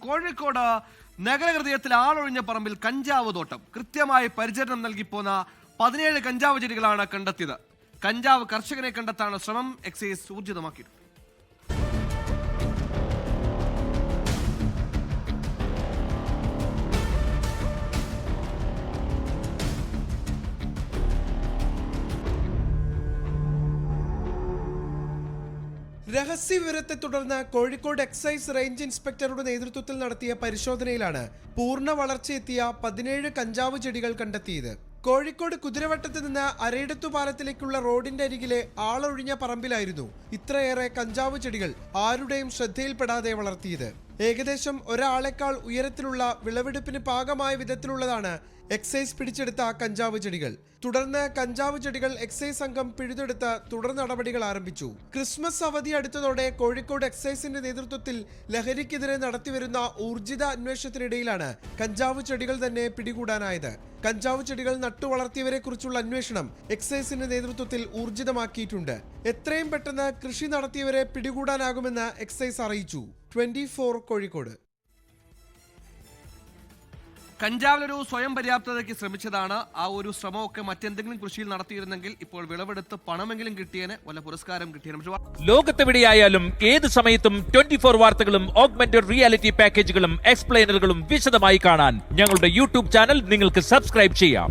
കോഴിക്കോട് നഗരഹൃദയത്തിൽ ആളൊഴിഞ്ഞ പറമ്പിൽ കഞ്ചാവ് തോട്ടം. കൃത്യമായി പരിചരണം നൽകിപ്പോന്ന 17 കഞ്ചാവ് ചെടികളാണ് കണ്ടെത്തിയത്. കഞ്ചാവ് കർഷകനെ കണ്ടെത്താനുള്ള ശ്രമം എക്സൈസ് ഊർജിതമാക്കിയിട്ടുണ്ട്. രഹസ്യവിവരത്തെ തുടർന്ന് കോഴിക്കോട് എക്സൈസ് റേഞ്ച് ഇൻസ്പെക്ടറുടെ നേതൃത്വത്തിൽ നടത്തിയ പരിശോധനയിലാണ് പൂർണ്ണ വളർച്ചയെത്തിയ 17 കഞ്ചാവ് ചെടികൾ കണ്ടെത്തിയത്. കോഴിക്കോട് കുതിരവട്ടത്ത് നിന്ന് അരയിടത്തു പാലത്തിലേക്കുള്ള റോഡിന്റെ അരികിലെ ആളൊഴിഞ്ഞ പറമ്പിലായിരുന്നു ഇത്രയേറെ കഞ്ചാവ് ചെടികൾ ആരുടെയും ശ്രദ്ധയിൽപ്പെടാതെ വളർത്തിയത്. ഏകദേശം ഒരാളെക്കാൾ ഉയരത്തിലുള്ള വിളവെടുപ്പിന് പാകമായ വിധത്തിലുള്ളതാണ് എക്സൈസ് പിടിച്ചെടുത്ത കഞ്ചാവ് ചെടികൾ. തുടർന്ന് കഞ്ചാവ് ചെടികൾ എക്സൈസ് സംഘം പിഴുതെടുത്ത് തുടർ നടപടികൾ ആരംഭിച്ചു. ക്രിസ്മസ് അവധി അടുത്തതോടെ കോഴിക്കോട് എക്സൈസിന്റെ നേതൃത്വത്തിൽ ലഹരിക്കെതിരെ നടത്തിവരുന്ന ഊർജിത അന്വേഷണത്തിനിടയിലാണ് കഞ്ചാവ് ചെടികൾ തന്നെ പിടികൂടാനായത്. കഞ്ചാവ് ചെടികൾ നട്ടുവളർത്തിയവരെ കുറിച്ചുള്ള അന്വേഷണം എക്സൈസിന്റെ നേതൃത്വത്തിൽ ഊർജിതമാക്കിയിട്ടുണ്ട്. എത്രയും പെട്ടെന്ന് കൃഷി നടത്തിയവരെ പിടികൂടാനാകുമെന്ന് എക്സൈസ് അറിയിച്ചു. 24 കോഴിക്കോട്. കഞ്ചാവിലൊരു സ്വയം പര്യാപ്തതയ്ക്ക് ശ്രമിച്ചതാണ്. ആ ഒരു ശ്രമമൊക്കെ മറ്റെന്തെങ്കിലും കൃഷിയിൽ നടത്തിയിരുന്നെങ്കിൽ ഇപ്പോൾ വിളവെടുത്ത് പണമെങ്കിലും കിട്ടിയേനെ, വല്ല പുരസ്കാരം കിട്ടിയേനെ. ലോകത്തെവിടെയായാലും ഏത് സമയത്തും 24 വാർത്തകളും ഓഗ്മെന്റഡ് റിയാലിറ്റി പാക്കേജുകളും എക്സ്പ്ലെയിനറുകളും വിശദമായി കാണാൻ ഞങ്ങളുടെ യൂട്യൂബ് ചാനൽ നിങ്ങൾക്ക് സബ്സ്ക്രൈബ് ചെയ്യാം.